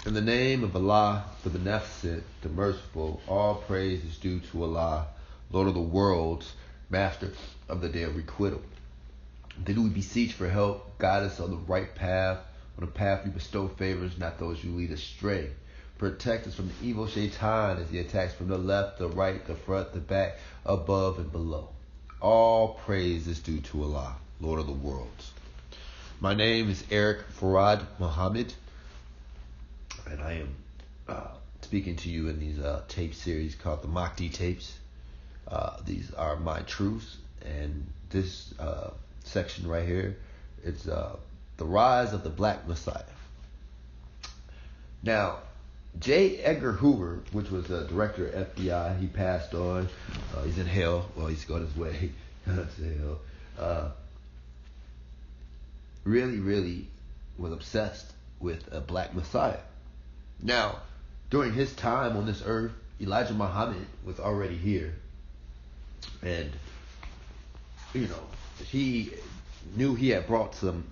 In the name of Allah, the Beneficent, the Merciful, all praise is due to Allah, Lord of the worlds, Master of the Day of Requital. Then we beseech for help, guide us on the right path, on the path you bestow favors, not those you lead astray. Protect us from the evil shaitan as he attacks from the left, the right, the front, the back, above, and below. All praise is due to Allah, Lord of the worlds. My name is Eric Farad Muhammad, and I am speaking to you in these tape series called the Mahdi Tapes. These are my truths, and this section right here, it's the rise of the Black Messiah. Now, J. Edgar Hoover, which was the director of FBI, he passed on. He's in hell. Well, he's going his way to hell. Really was obsessed with a Black Messiah. Now, during his time on this earth, Elijah Muhammad was already here. And, he knew he had brought some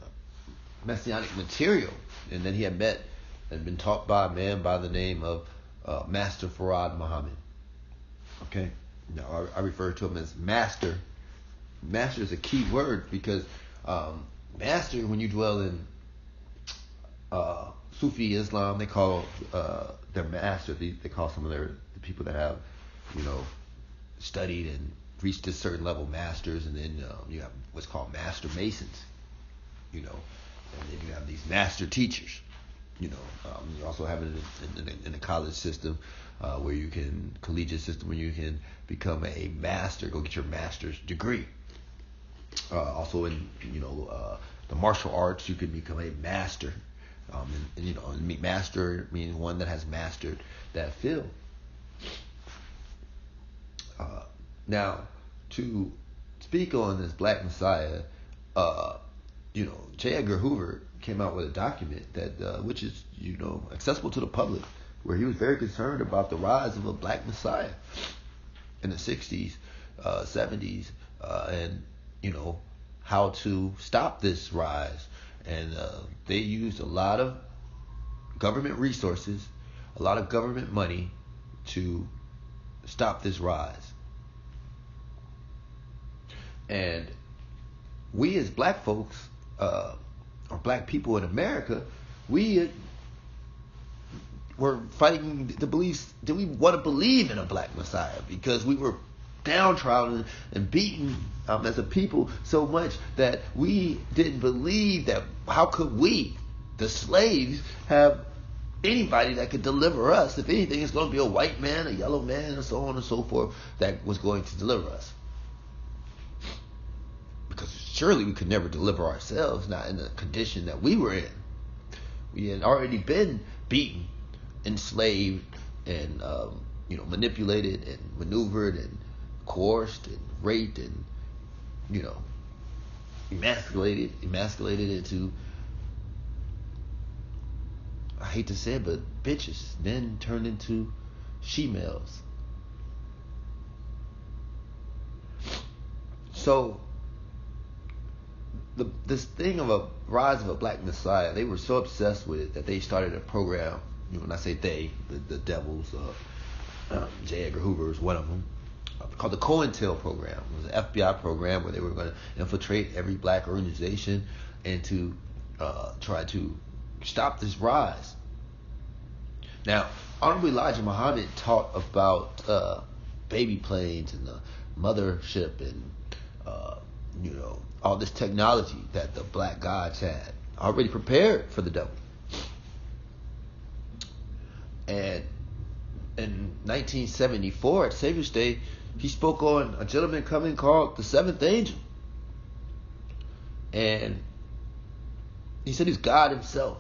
messianic material. And then he had met and been taught by a man by the name of Master Farad Muhammad. Okay? Now, I refer to him as Master. Master is a key word because Master, when you dwell in Sufi Islam, they call their master, they call some of the people that have, studied and reached a certain level masters, and then you have what's called master masons, and then you have these master teachers. You also have it in the college system, where you can, collegiate system, where you can become a master, go get your master's degree. Also in, the martial arts, you can become a master. And master means one that has mastered that field. Now, to speak on this Black Messiah, J. Edgar Hoover came out with a document that, which is, accessible to the public, where he was very concerned about the rise of a Black Messiah in the 60s, 70s, and, how to stop this rise. And they used a lot of government resources, a lot of government money to stop this rise. And we as black folks, or black people in America, we were fighting the beliefs that we want to believe in a Black Messiah, because we were downtrodden and beaten as a people so much that we didn't believe that how could we, the slaves, have anybody that could deliver us. If anything, it's going to be a white man, a yellow man, and so on and so forth that was going to deliver us. Because surely we could never deliver ourselves, not in the condition that we were in. We had already been beaten, enslaved, and manipulated and maneuvered and coerced and raped and emasculated into, I hate to say it, but bitches, then turned into she-males. So this thing of a rise of a Black Messiah, they were so obsessed with it that they started a program. When I say they, the devils, J. Edgar Hoover is one of them, called the COINTEL program. It was an FBI program where they were going to infiltrate every black organization and to try to stop this rise. Now, Honorable Elijah Muhammad taught about baby planes and the mothership and all this technology that the black gods had already prepared for the devil. And in 1974 at Savior's Day, he spoke on a gentleman coming called the Seventh Angel. And he said he's God himself.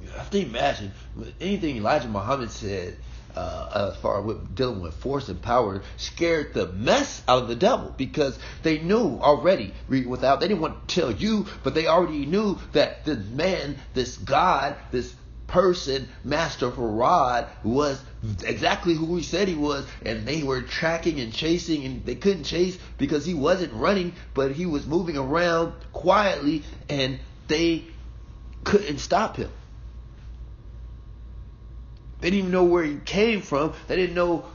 You have to imagine anything Elijah Muhammad said as far as dealing with force and power scared the mess out of the devil, because they knew already, they didn't want to tell you, but they already knew that this man, this God, this person, Master Farad, was exactly who he said he was, and they were tracking and chasing, and they couldn't chase because he wasn't running, but he was moving around quietly, and they couldn't stop him. They didn't even know where he came from. They didn't know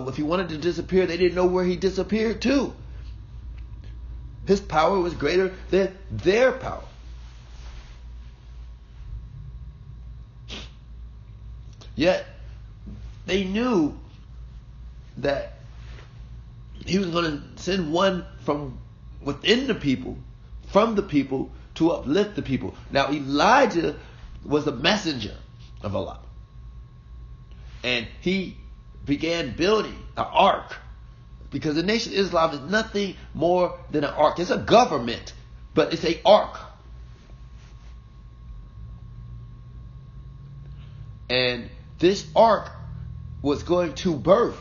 if he wanted to disappear. They didn't know where he disappeared to. His power was greater than their power. Yet, they knew that he was going to send one from within the people, from the people, to uplift the people. Now, Elijah was a messenger of Allah. And he began building an ark. Because the Nation of Islam is nothing more than an ark. It's a government, but it's an ark. And this ark was going to birth.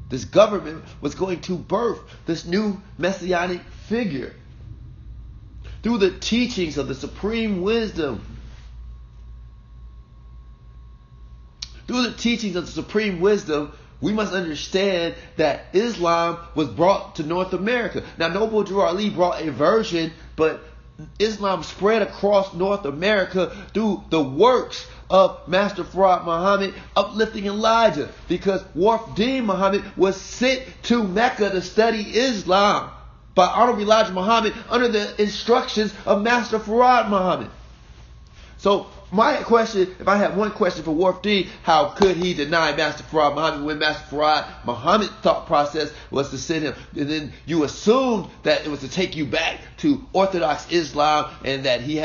This government was going to birth this new messianic figure. Through the teachings of the supreme wisdom. Through the teachings of the supreme wisdom, we must understand that Islam was brought to North America. Now, Noble Drew Ali brought a version, but Islam spread across North America through the works of Master Farad Muhammad uplifting Elijah, because Wafd Muhammad was sent to Mecca to study Islam by Honorable Elijah Muhammad under the instructions of Master Farad Muhammad. So my question, if I have one question for Wafd, how could he deny Master Farad Muhammad when Master Farad Muhammad's thought process was to send him? And then you assumed that it was to take you back to Orthodox Islam, and that he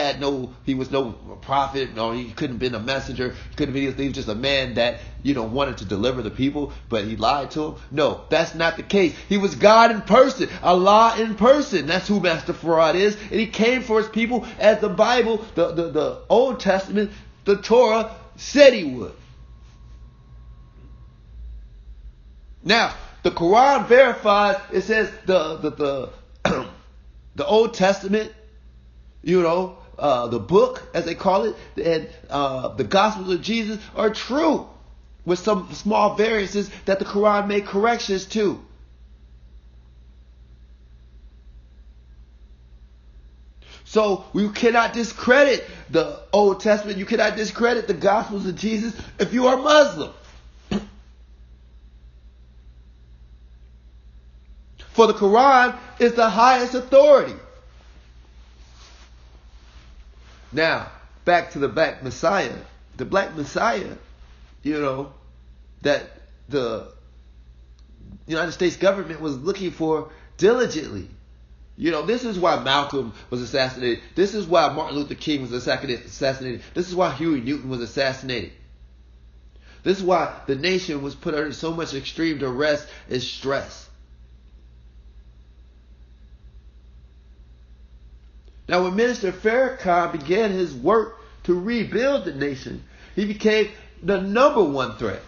was no prophet, no, he couldn't have been a messenger, he was just a man that, wanted to deliver the people, but he lied to him. No, that's not the case. He was God in person, Allah in person. That's who Master Farad is, and he came for his people as the Bible, the Old Testament, the Torah said he would. Now, the Quran verifies, it says the Old Testament, the book, as they call it, and the Gospels of Jesus are true, with some small variances that the Quran made corrections to. So you cannot discredit the Old Testament. You cannot discredit the Gospels of Jesus if you are Muslim. For the Quran is the highest authority. Now, back to the Black Messiah. The Black Messiah, that the United States government was looking for diligently. This is why Malcolm was assassinated. This is why Martin Luther King was assassinated. This is why Huey Newton was assassinated. This is why the nation was put under so much extreme duress and stress. Now, when Minister Farrakhan began his work to rebuild the nation, he became the number one threat.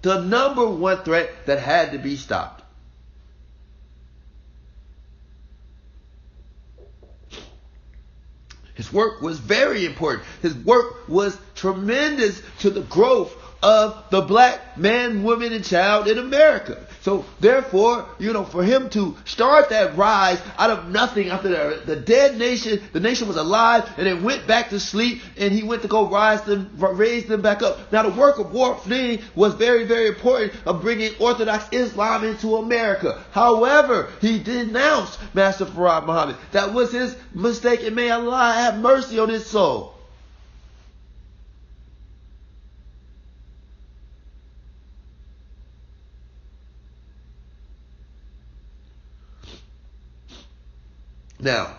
The number one threat that had to be stopped. His work was very important. His work was tremendous to the growth of the black man, woman, and child in America. So therefore, for him to start that rise out of nothing after the dead nation, the nation was alive and it went back to sleep, and he went to go raise them back up. Now, the work of Wafd was very, very important of bringing Orthodox Islam into America. However, he denounced Master Farad Muhammad. That was his mistake, and may Allah have mercy on his soul. Now,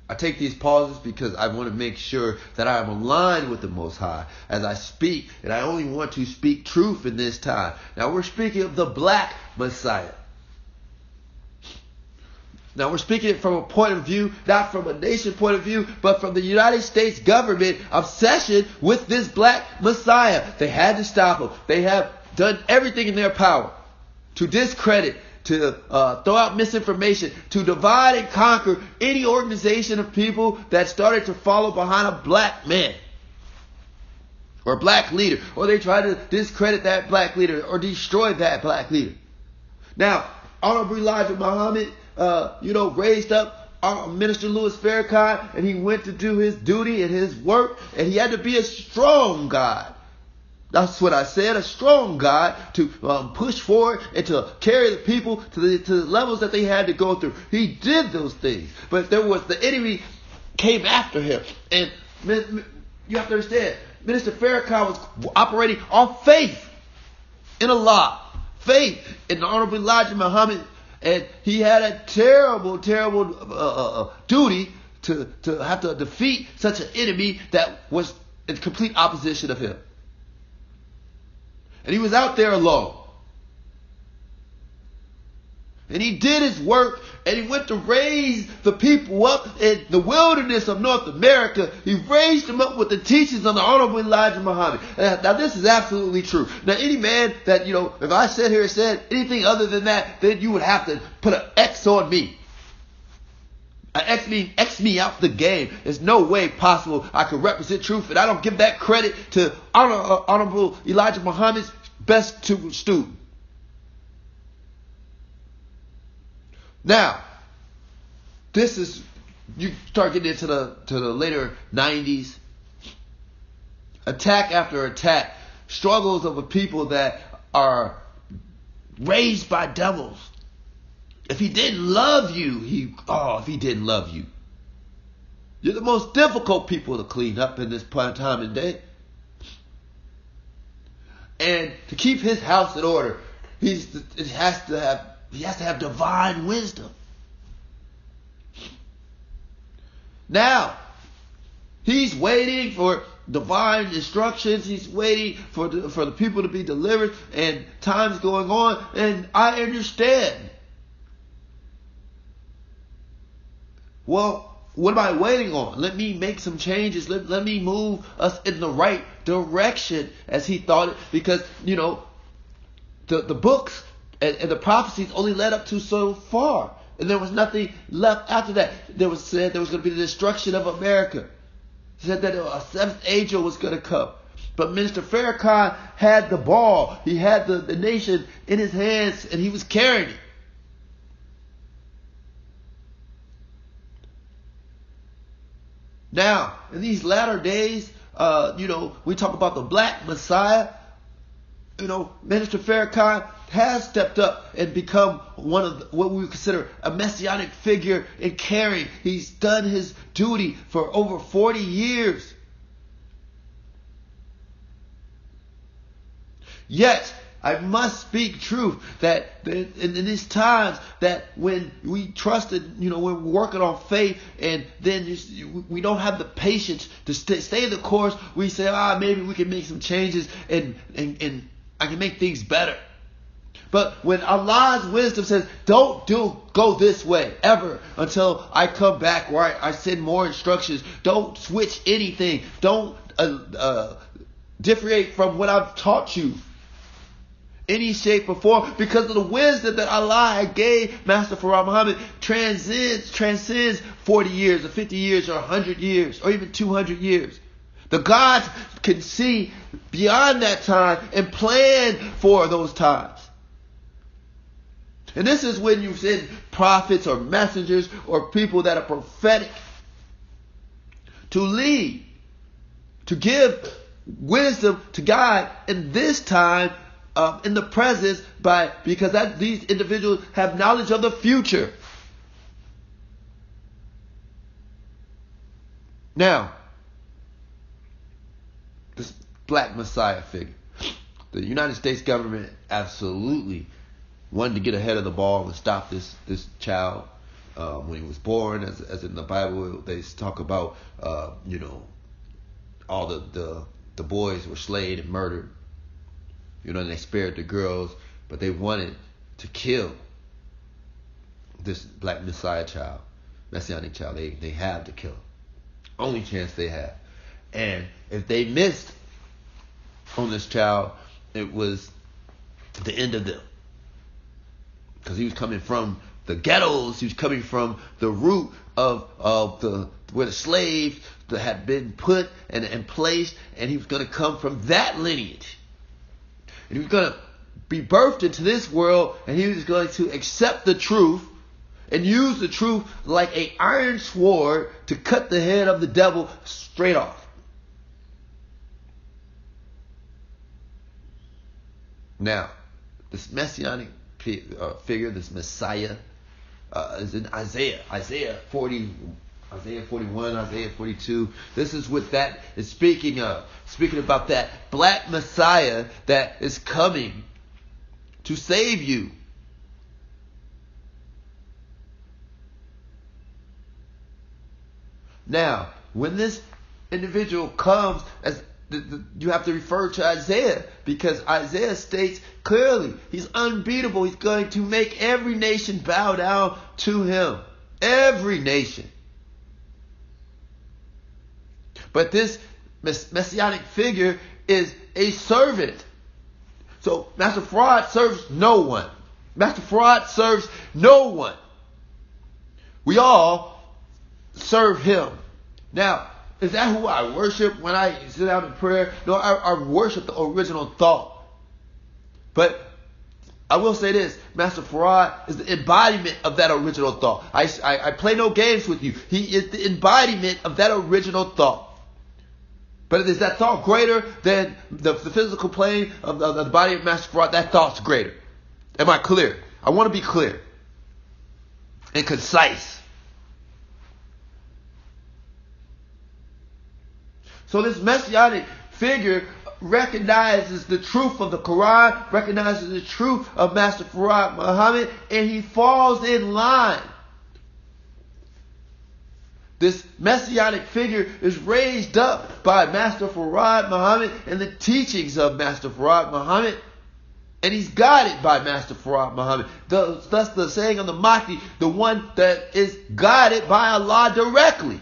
I take these pauses because I want to make sure that I am aligned with the Most High as I speak, and I only want to speak truth in this time. Now, we're speaking of the Black Messiah. Now, we're speaking it from a point of view, not from a nation point of view, but from the United States government obsession with this Black Messiah. They had to stop him. They have done everything in their power to discredit, to throw out misinformation, to divide and conquer any organization of people that started to follow behind a black man or a black leader, or they try to discredit that black leader or destroy that black leader. Now, Honorable Elijah Muhammad, raised up Minister Louis Farrakhan, and he went to do his duty and his work, and he had to be a strong God. That's what I said, a strong God to push forward and to carry the people to the levels that they had to go through. He did those things, but the enemy came after him, and you have to understand, Minister Farrakhan was operating off faith in Allah, faith in the Honorable Elijah Muhammad, and he had a terrible duty to have to defeat such an enemy that was in complete opposition of him. And he was out there alone. And he did his work, and he went to raise the people up in the wilderness of North America. He raised them up with the teachings of the Honorable Elijah Muhammad. Now this is absolutely true. Now any man that, if I sat here and said anything other than that, then you would have to put an X on me. X me out the game. There's no way possible I could represent truth, and I don't give that credit to Honorable Elijah Muhammad's best student. Now, this is, you start getting into the later 90s, attack after attack, struggles of a people that are raised by devils. If he didn't love you, if he didn't love you, you're the most difficult people to clean up in this time and day. And to keep his house in order, he has to have divine wisdom. Now, he's waiting for divine instructions. He's waiting for the people to be delivered, and time's going on, and I understand. Well, what am I waiting on? Let me make some changes. Let me move us in the right direction, as he thought it, because the books and the prophecies only led up to so far, and there was nothing left after that. There was said there was going to be the destruction of America. It said that a seventh angel was going to come. But Minister Farrakhan had the ball. He had the nation in his hands, and he was carrying it. Now, in these latter days, we talk about the Black Messiah. Minister Farrakhan has stepped up and become one of what we would consider a messianic figure in caring. He's done his duty for over 40 years. Yet, I must speak truth that in these times that when we trusted, we're working on faith, and then we don't have the patience to stay the course. We say, maybe we can make some changes and I can make things better. But when Allah's wisdom says, don't go this way ever until I come back, where I send more instructions. Don't switch anything. Don't differentiate from what I've taught you. Any shape or form, because of the wisdom that Allah gave Master Farah Muhammad transcends 40 years or 50 years or 100 years or even 200 years. The gods can see beyond that time and plan for those times. And this is when you send prophets or messengers or people that are prophetic to lead, to give wisdom to God in this time, in the presence, because these individuals have knowledge of the future. Now, this Black Messiah figure, the United States government absolutely wanted to get ahead of the ball and stop this child when he was born, as in the Bible they talk about, all the boys were slain and murdered. And they spared the girls, but they wanted to kill this Black Messiah child, Messianic child. They had to kill him. Only chance they had. And if they missed on this child, it was the end of them. Because he was coming from the ghettos. He was coming from the root of where the slaves that had been put and placed, and he was going to come from that lineage. And he was going to be birthed into this world, and he was going to accept the truth, and use the truth like an iron sword to cut the head of the devil straight off. Now, this messianic figure, this Messiah, is in Isaiah 41, Isaiah 42. This is what that is speaking of. Speaking about that black Messiah that is coming to save you. Now, when this individual comes, as you have to refer to Isaiah, because Isaiah states clearly he's unbeatable. He's going to make every nation bow down to him. Every nation. But this messianic figure is a servant. So Master Farad serves no one. Master Farad serves no one. We all serve him. Now, is that who I worship when I sit down in prayer? No, I worship the original thought. But I will say this, Master Farad is the embodiment of that original thought. I play no games with you. He is the embodiment of that original thought. But is that thought greater than the physical plane of the body of Master Farad? That thought's greater. Am I clear? I want to be clear and concise. So this messianic figure recognizes the truth of the Quran, recognizes the truth of Master Farad Muhammad, and he falls in line. This messianic figure is raised up by Master Farad Muhammad and the teachings of Master Farad Muhammad, and he's guided by Master Farad Muhammad. Thus the saying of the Mahdi, the one that is guided by Allah directly.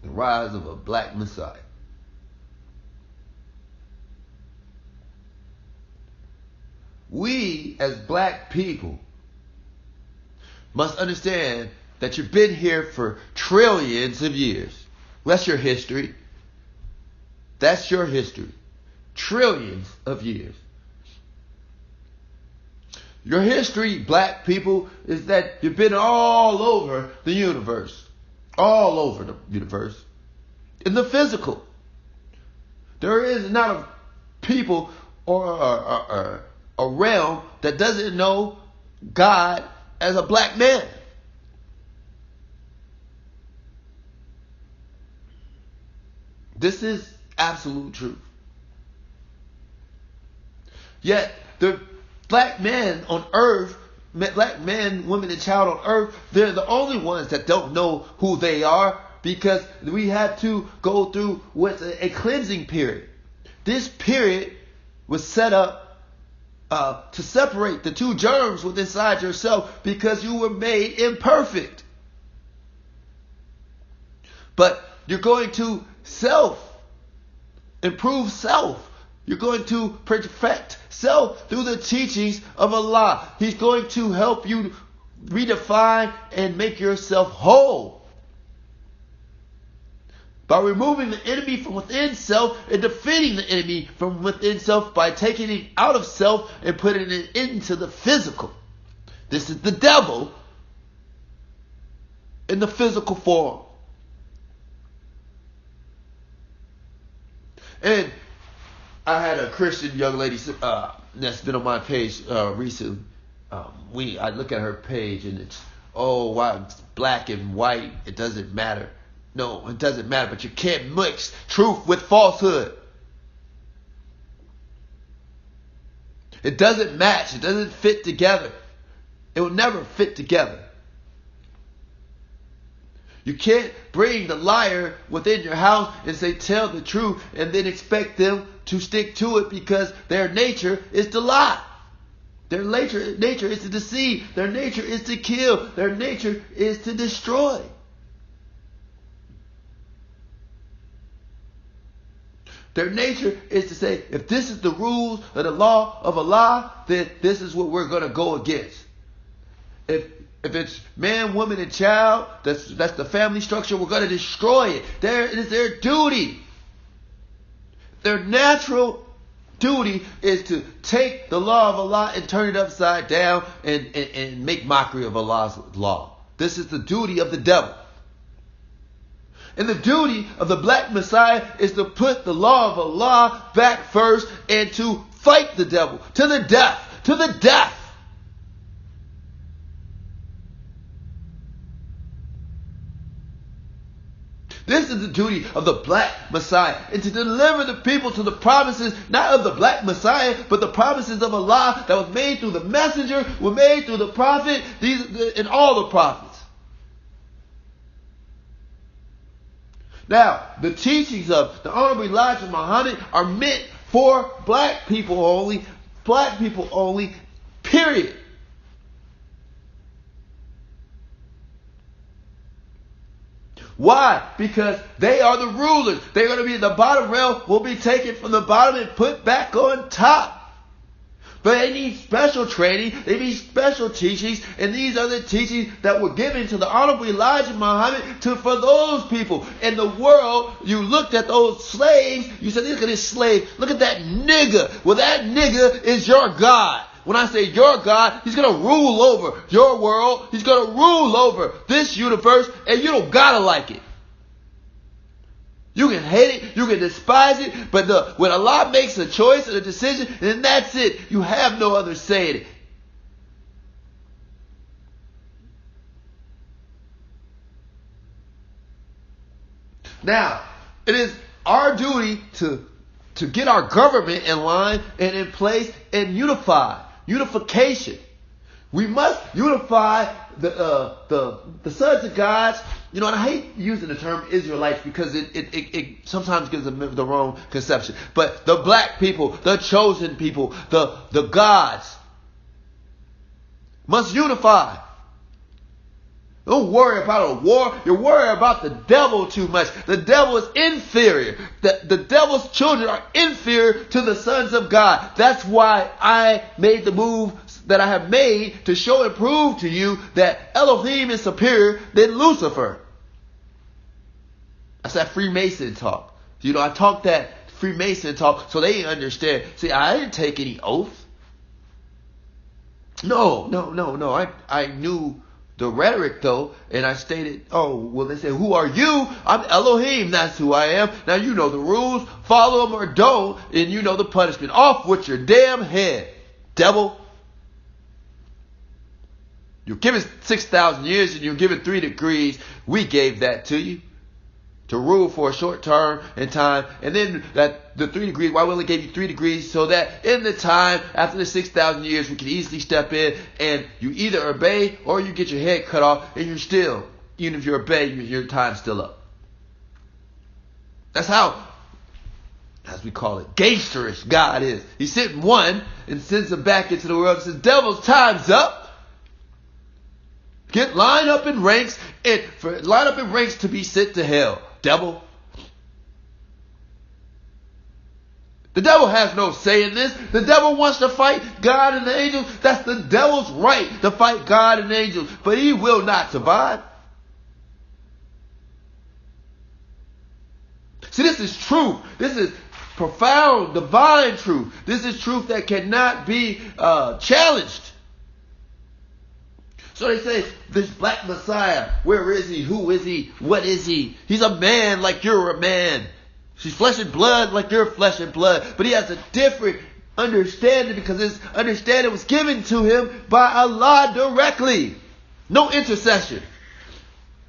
The rise of a black Messiah. We, as black people, must understand that you've been here for trillions of years. That's your history. That's your history. Trillions of years. Your history, black people, is that you've been all over the universe. All over the universe. In the physical. There is not a people or a realm that doesn't know God as a black man. This is absolute truth. Yet the black men on earth, black men, women, and child on earth, they're the only ones that don't know who they are, because we had to go through what's a cleansing period. This period was set up to separate the two germs within inside yourself, because you were made imperfect. But you're going to improve self. You're going to perfect self through the teachings of Allah. He's going to help you redefine and make yourself whole. By removing the enemy from within self and defeating the enemy from within self by taking it out of self and putting it into the physical. This is the devil in the physical form. And I had a Christian young lady that's been on my page recently. I look at her page and it's, why it's black and white, it doesn't matter. No, it doesn't matter, but you can't mix truth with falsehood. It doesn't match. It doesn't fit together. It will never fit together. You can't bring the liar within your house and say, tell the truth, and then expect them to stick to it, because their nature is to lie. Their nature is to deceive. Their nature is to kill. Their nature is to destroy. Their nature is to say, if this is the rules of the law of Allah, then this is what we're going to go against. If it's man, woman, and child, that's the family structure, we're going to destroy it. It is their duty. Their natural duty is to take the law of Allah and turn it upside down and make mockery of Allah's law. This is the duty of the devil. And the duty of the black Messiah is to put the law of Allah back first and to fight the devil to the death, to the death. This is the duty of the black Messiah, and to deliver the people to the promises, not of the black Messiah, but the promises of Allah that was made through the messenger, were made through the prophet, and all the prophets. Now, the teachings of the Honorable Elijah Muhammad are meant for black people only, period. Why? Because they are the rulers. They're going to be, the bottom rail will be taken from the bottom and put back on top. But they need special training, they need special teachings, and these are the teachings that were given to the Honorable Elijah Muhammad for those people. In the world, you looked at those slaves, you said, look at this slave, look at that nigga. Well, that nigga is your God. When I say your God, he's going to rule over your world, he's going to rule over this universe, and you don't gotta like it. You can hate it, you can despise it, but when Allah makes a choice and a decision, then that's it. You have no other say in it. Now, it is our duty to get our government in line and in place and unification. We must unify the sons of God. You know, and I hate using the term Israelites because it sometimes gives them the wrong conception. But the black people, the chosen people, the gods must unify. Don't worry about a war. You're worried about the devil too much. The devil is inferior. The devil's children are inferior to the sons of God. That's why I made the move that I have made to show and prove to you that Elohim is superior than Lucifer. That's that Freemason talk. You know, I talk that Freemason talk so they understand. See, I didn't take any oath. No. I knew the rhetoric though, and I stated, oh, well, they said, who are you? I'm Elohim, that's who I am. Now you know the rules, follow them or don't, and you know the punishment. Off with your damn head, devil. You're given 6,000 years and you're given 3 degrees. We gave that to you to rule for a short term in time. And then that the 3 degrees, why we only gave you 3 degrees? So that in the time after the 6,000 years, we can easily step in and you either obey or you get your head cut off, and you're still, even if you obey, your time's still up. That's how, as we call it, gangsterish God is. He sent one and sends them back into the world and says, devil's time's up. Line up in ranks to be sent to hell. Devil. The devil has no say in this. The devil wants to fight God and the angels. That's the devil's right to fight God and angels. But he will not survive. See, this is truth. This is profound, divine truth. This is truth that cannot be challenged. So they say, this black Messiah, where is he? Who is he? What is he? He's a man like you're a man. He's flesh and blood like you're flesh and blood. But he has a different understanding because his understanding was given to him by Allah directly. No intercession.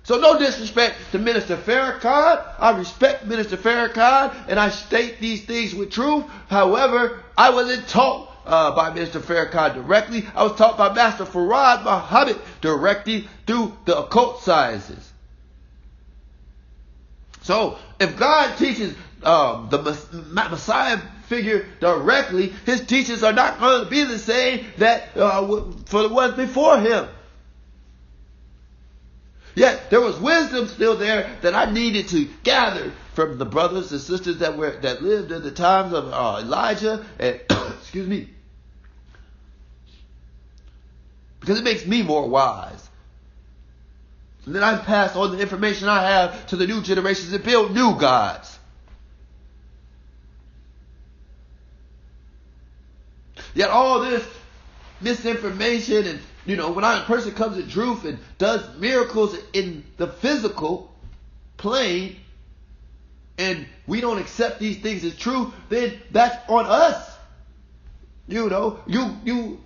So no disrespect to Minister Farrakhan. I respect Minister Farrakhan and I state these things with truth. However, I wasn't taught by Minister Farrakhan directly. I was taught by Master Farad Muhammad directly through the occult sciences. So, if God teaches the Messiah figure directly, his teachings are not going to be the same that for the ones before him. Yet there was wisdom still there that I needed to gather from the brothers and sisters that lived in the times of Elijah and excuse me, because it makes me more wise. And then I pass on the information I have to the new generations and build new gods. Yet all this misinformation and, when a person comes to truth and does miracles in the physical plane, and we don't accept these things as true, then that's on us. You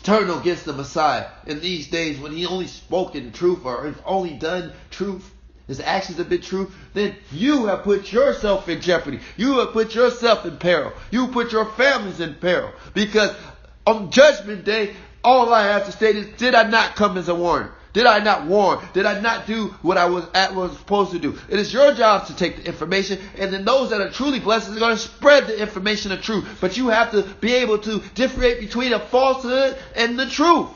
turn against the Messiah in these days when he only spoke in truth, or has only done truth, his actions have been true, then you have put yourself in jeopardy. You have put yourself in peril. You put your families in peril. Because on Judgment Day, all I have to state is, did I not come as a warner? Did I not warn? Did I not do what I was supposed to do? It is your job to take the information, and then those that are truly blessed are going to spread the information of truth. But you have to be able to differentiate between a falsehood and the truth.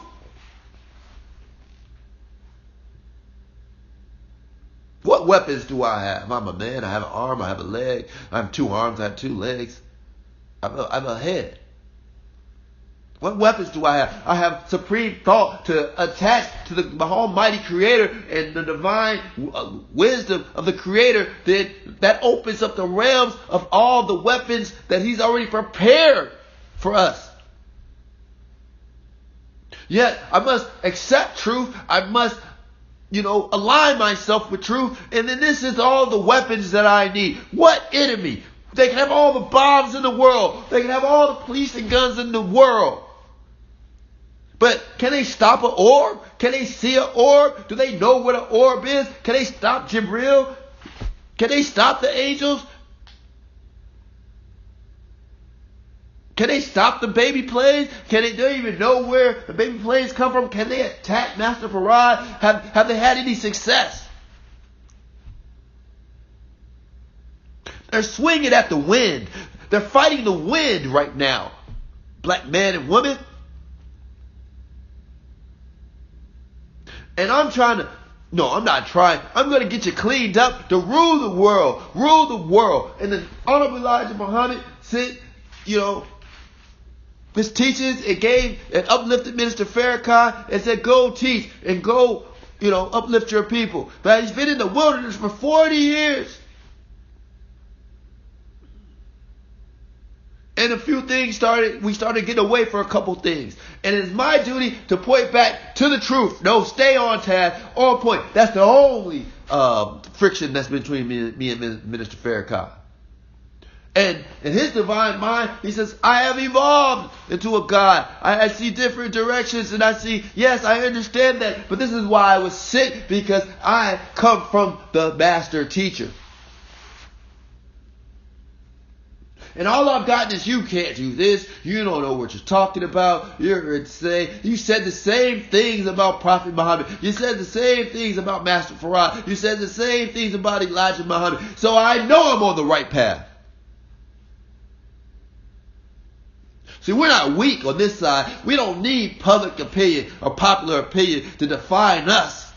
What weapons do I have? I'm a man. I have an arm. I have a leg. I have 2 arms. I have 2 legs. I have a head. What weapons do I have? I have supreme thought to attach to the almighty creator and the divine wisdom of the creator that opens up the realms of all the weapons that he's already prepared for us. Yet I must accept truth. I must align myself with truth. And then this is all the weapons that I need. What enemy? They can have all the bombs in the world. They can have all the police and guns in the world. But can they stop an orb? Can they see an orb? Do they know what an orb is? Can they stop Jibril? Can they stop the angels? Can they stop the baby planes? Can they don't even know where the baby planes come from? Can they attack Master Farad? Have they had any success? They're swinging at the wind. They're fighting the wind right now. Black man and woman. And I'm not trying. I'm going to get you cleaned up to rule the world. Rule the world. And then Honorable Elijah Muhammad said, his teachings, it gave and uplifted Minister Farrakhan and said, go teach and go, uplift your people. But he's been in the wilderness for 40 years. And a few things we started getting away for a couple things. And it's my duty to point back to the truth. No, stay on task, on point. That's the only friction that's between me and Minister Farrakhan. And in his divine mind, he says, I have evolved into a God. I see different directions, and I see, yes, I understand that. But this is why I was sick, because I come from the master teacher. And all I've gotten is, you can't do this. You don't know what you're talking about. You're insane. You said the same things about Prophet Muhammad. You said the same things about Master Farad. You said the same things about Elijah Muhammad. So I know I'm on the right path. See, we're not weak on this side. We don't need public opinion or popular opinion to define us.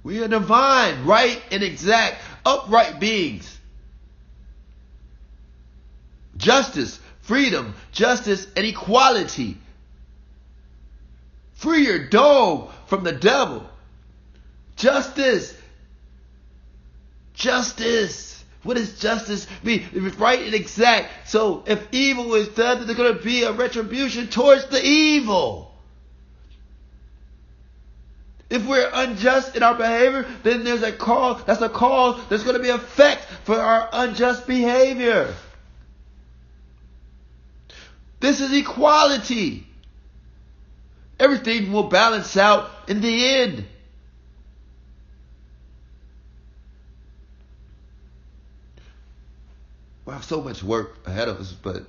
We are divine, right and exact, upright beings. Justice, freedom, justice, and equality. Free your dome from the devil. Justice. Justice. What does justice mean? It's right and exact. So if evil is done, then there's going to be a retribution towards the evil. If we're unjust in our behavior, then there's a cause. That's a cause. There's going to be an effect for our unjust behavior. This is equality. Everything will balance out in the end. We have so much work ahead of us, but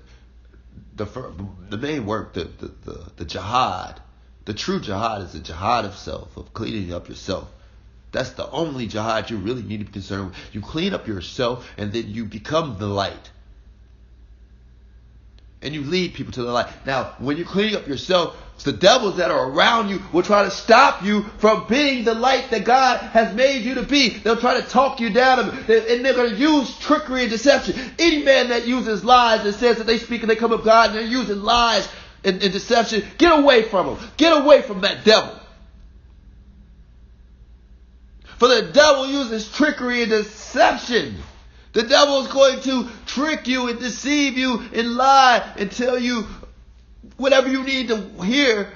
the main work, the jihad. The true jihad is the jihad of self, of cleaning up yourself. That's the only jihad you really need to be concerned with. You clean up yourself, and then you become the light. And you lead people to the light. Now, when you clean up yourself, the devils that are around you will try to stop you from being the light that God has made you to be. They'll try to talk you down, and they're going to use trickery and deception. Any man that uses lies and says that they speak and they come of God, and they're using lies and deception, get away from them. Get away from that devil. For the devil uses trickery and deception. The devil is going to trick you and deceive you and lie and tell you whatever you need to hear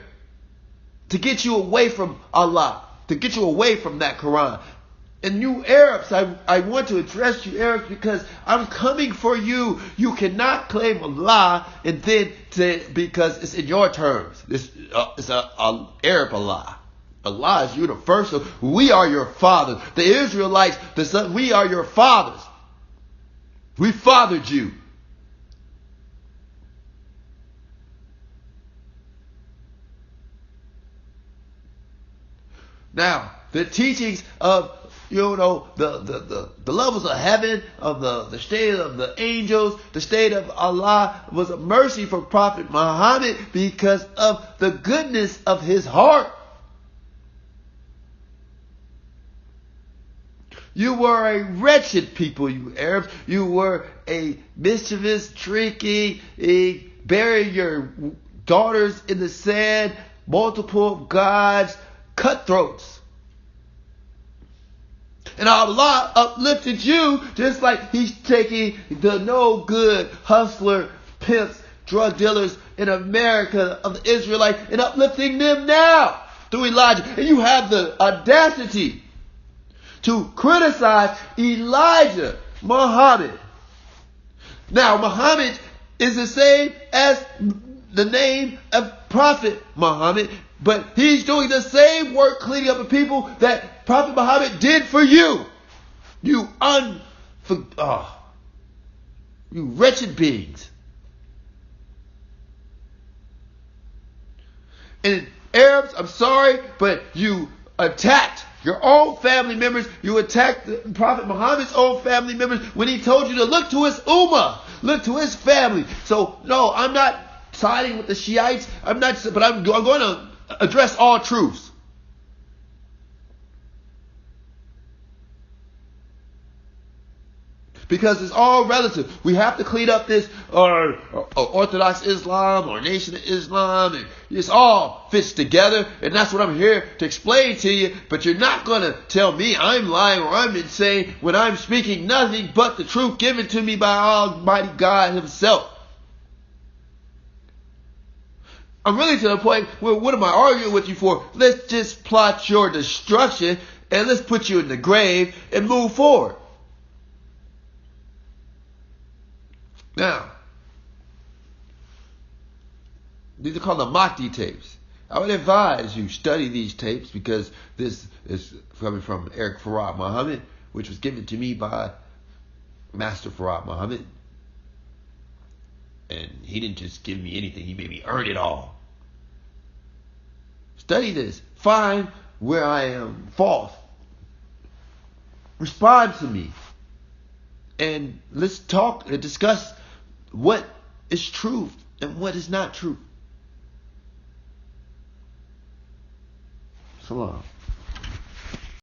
to get you away from Allah, to get you away from that Quran. And you Arabs, I want to address you Arabs because I'm coming for you. You cannot claim Allah and then say, because it's in your terms. It's a Arab Allah. Allah is universal. We are your fathers. The Israelites, we are your fathers. We fathered you. Now, the teachings of the levels of heaven, of the state of the angels, the state of Allah was a mercy for Prophet Muhammad because of the goodness of his heart. You were a wretched people, you Arabs. You were a mischievous, tricky, burying your daughters in the sand, multiple gods, cutthroats. And Allah uplifted you just like he's taking the no good hustler, pimps, drug dealers in America of the Israelites and uplifting them now through Elijah. And you have the audacity to criticize Elijah, Muhammad. Now, Muhammad is the same as the name of Prophet Muhammad, but he's doing the same work cleaning up the people that Prophet Muhammad did for you. You wretched beings. And Arabs, I'm sorry, but you attacked your own family members. You attacked Prophet Muhammad's own family members when he told you to look to his ummah, look to his family. So, no, I'm not siding with the Shiites. I'm going to address all truths. Because it's all relative. We have to clean up this Orthodox Islam or Nation of Islam. And it's all fits together. And that's what I'm here to explain to you. But you're not going to tell me I'm lying or I'm insane when I'm speaking nothing but the truth given to me by Almighty God himself. I'm really to the point where what am I arguing with you for? Let's just plot your destruction and let's put you in the grave and move forward. Now, these are called the Mahdi Tapes. I would advise you study these tapes because this is coming from Eric Farad Muhammad, which was given to me by Master Farad Muhammad. And he didn't just give me anything, he made me earn it all. Study this. Find where I am false. Respond to me. And let's talk and discuss what is truth and what is not true. Salam.